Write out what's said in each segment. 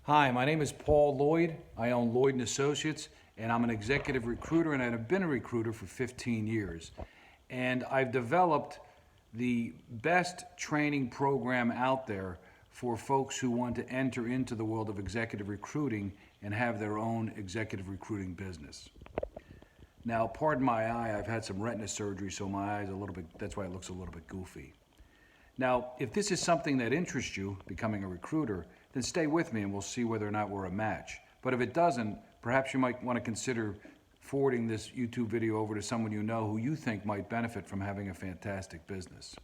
Hi, my name is Paul Lloyd. I own Lloyd and Associates, and I'm an executive recruiter, and I've been a recruiter for 15 years. And I've developed the best training program out there for folks who want to enter into the world of executive recruiting and have their own executive recruiting business. Now, pardon my eye, I've had some retina surgery, so my eye's a little bit, that's why it looks a little bit goofy. Now, if this is something that interests you, becoming a recruiter, then stay with me and we'll see whether or not we're a match. But if it doesn't, perhaps you might want to consider forwarding this YouTube video over to someone you know who you think might benefit from having a fantastic business.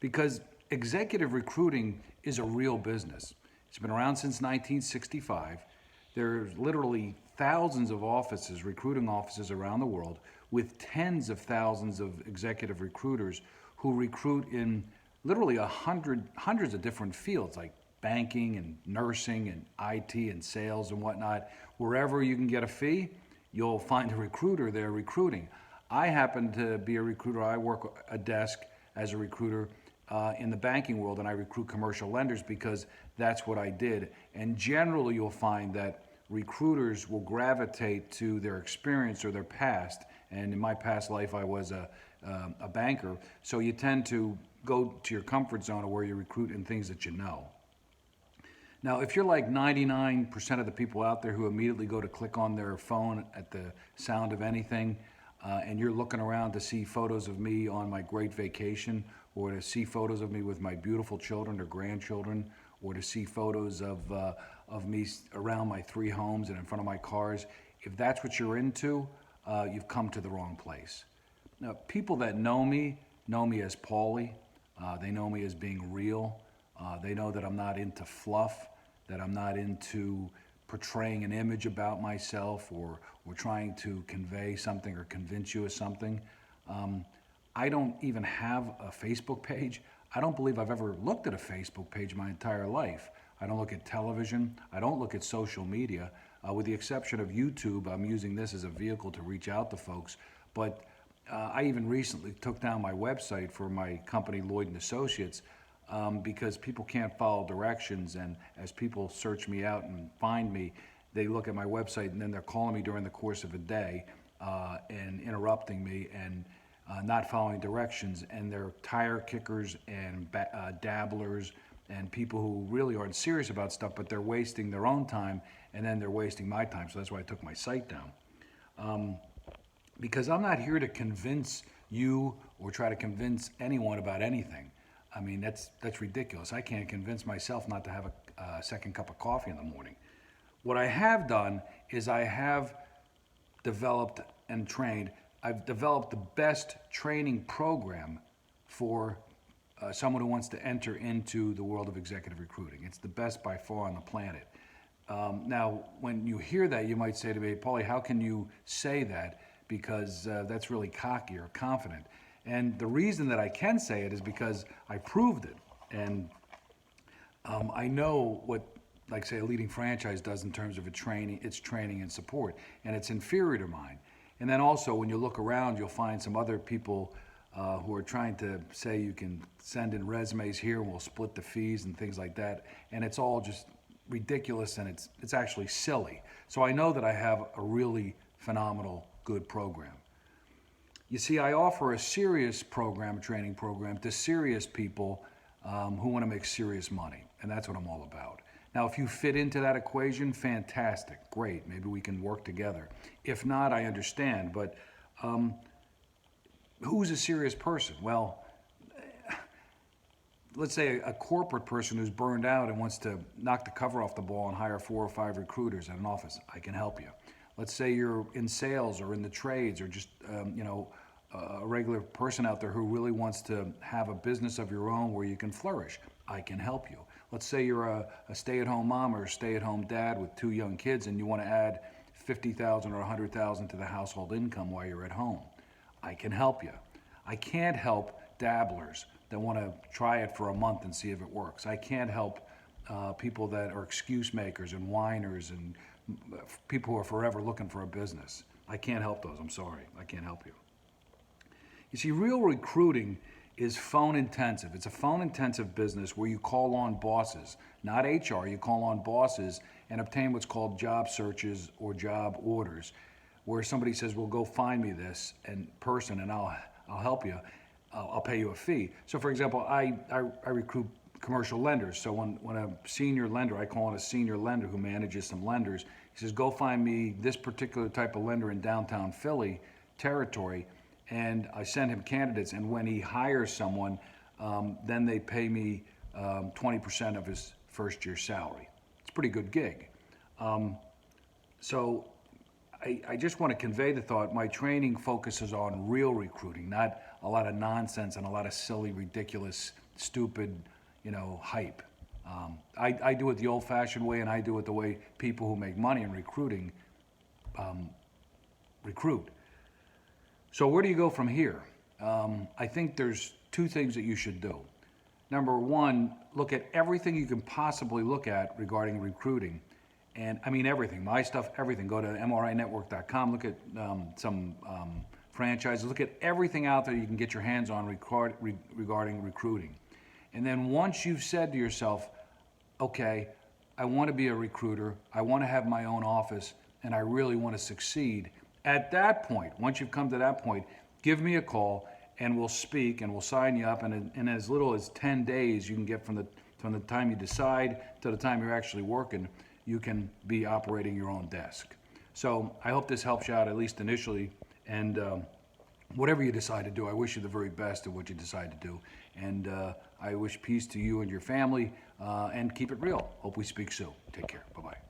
Because executive recruiting is a real business. It's been around since 1965. There's literally thousands of offices, recruiting offices around the world, with tens of thousands of executive recruiters who recruit in literally hundreds of different fields like banking and nursing and IT and sales and whatnot. Wherever you can get a fee, you'll find a recruiter there recruiting. I happen to be a recruiter. I work a desk as a recruiter in the banking world, and I recruit commercial lenders because that's what I did. And generally, you'll find that recruiters will gravitate to their experience or their past. And in my past life, I was a banker. So you tend to go to your comfort zone of where you recruit in things that you know. Now, if you're like 99% of the people out there who immediately go to click on their phone at the sound of anything, and you're looking around to see photos of me on my great vacation, or to see photos of me with my beautiful children or grandchildren, or to see photos of me around my 3 homes and in front of my cars, if that's what you're into, you've come to the wrong place. Now, people that know me as Paulie. They know me as being real. They know that I'm not into fluff, that I'm not into portraying an image about myself or trying to convey something or convince you of something. I don't even have a Facebook page. I don't believe I've ever looked at a Facebook page my entire life. I don't look at television. I don't look at social media. With the exception of YouTube, I'm using this as a vehicle to reach out to folks. But I even recently took down my website for my company, Lloyd and Associates, because people can't follow directions. And as people search me out and find me, they look at my website and then they're calling me during the course of a day and interrupting me and not following directions. And they're tire kickers and dabblers and people who really aren't serious about stuff, but they're wasting their own time and then they're wasting my time. So that's why I took my site down. Because I'm not here to convince you or try to convince anyone about anything. I mean, that's ridiculous. I can't convince myself not to have a second cup of coffee in the morning. What I have done is I have developed and trained, I've developed the best training program for someone who wants to enter into the world of executive recruiting. It's the best by far on the planet. Now, when you hear that, you might say to me, Paulie, how can you say that? Because that's really cocky or confident. And the reason that I can say it is because I proved it. And I know what, like say, a leading franchise does in terms of its training and support. And it's inferior to mine. And then also, when you look around, you'll find some other people who are trying to say you can send in resumes here and we'll split the fees and things like that. And it's all just ridiculous and it's actually silly. So I know that I have a really phenomenal, good program. You see, I offer a serious program, a training program, to serious people who want to make serious money, and that's what I'm all about. Now, if you fit into that equation, fantastic, great, maybe we can work together. If not, I understand, but who's a serious person? Well, let's say a corporate person who's burned out and wants to knock the cover off the ball and hire 4 or 5 recruiters at an office. I can help you. Let's say you're in sales or in the trades or just a regular person out there who really wants to have a business of your own where you can flourish. I can help you. Let's say you're a stay-at-home mom or a stay-at-home dad with 2 young kids and you want to add $50,000 or $100,000 to the household income while you're at home. I can help you. I can't help dabblers that want to try it for a month and see if it works. I can't help people that are excuse makers and whiners and people who are forever looking for a business. I can't help those. I'm sorry. I can't help you. You see, real recruiting is phone intensive. It's a phone intensive business where you call on bosses, not HR. You call on bosses and obtain what's called job searches or job orders, where somebody says, well, go find me this in person and I'll help you. I'll pay you a fee. So for example, I recruit commercial lenders. So when a senior lender, I call on a senior lender who manages some lenders, he says, go find me this particular type of lender in downtown Philly territory. And I send him candidates, and when he hires someone, then they pay me 20% of his first year salary. It's a pretty good gig. So I just want to convey the thought, my training focuses on real recruiting, not a lot of nonsense and a lot of silly, ridiculous, stupid, hype. I do it the old-fashioned way, and I do it the way people who make money in recruiting recruit. So where do you go from here? I think there's two things that you should do. Number one, look at everything you can possibly look at regarding recruiting. And I mean everything, my stuff, everything. Go to mrinetwork.com, look at some franchises, look at everything out there you can get your hands on regarding recruiting. And then once you've said to yourself, okay, I want to be a recruiter, I want to have my own office, and I really want to succeed, at that point, once you've come to that point, give me a call and we'll speak and we'll sign you up. And in as little as 10 days, you can get from the time you decide to the time you're actually working, you can be operating your own desk. So I hope this helps you out, at least initially. And whatever you decide to do, I wish you the very best of what you decide to do. And I wish peace to you and your family, and keep it real. Hope we speak soon. Take care. Bye-bye.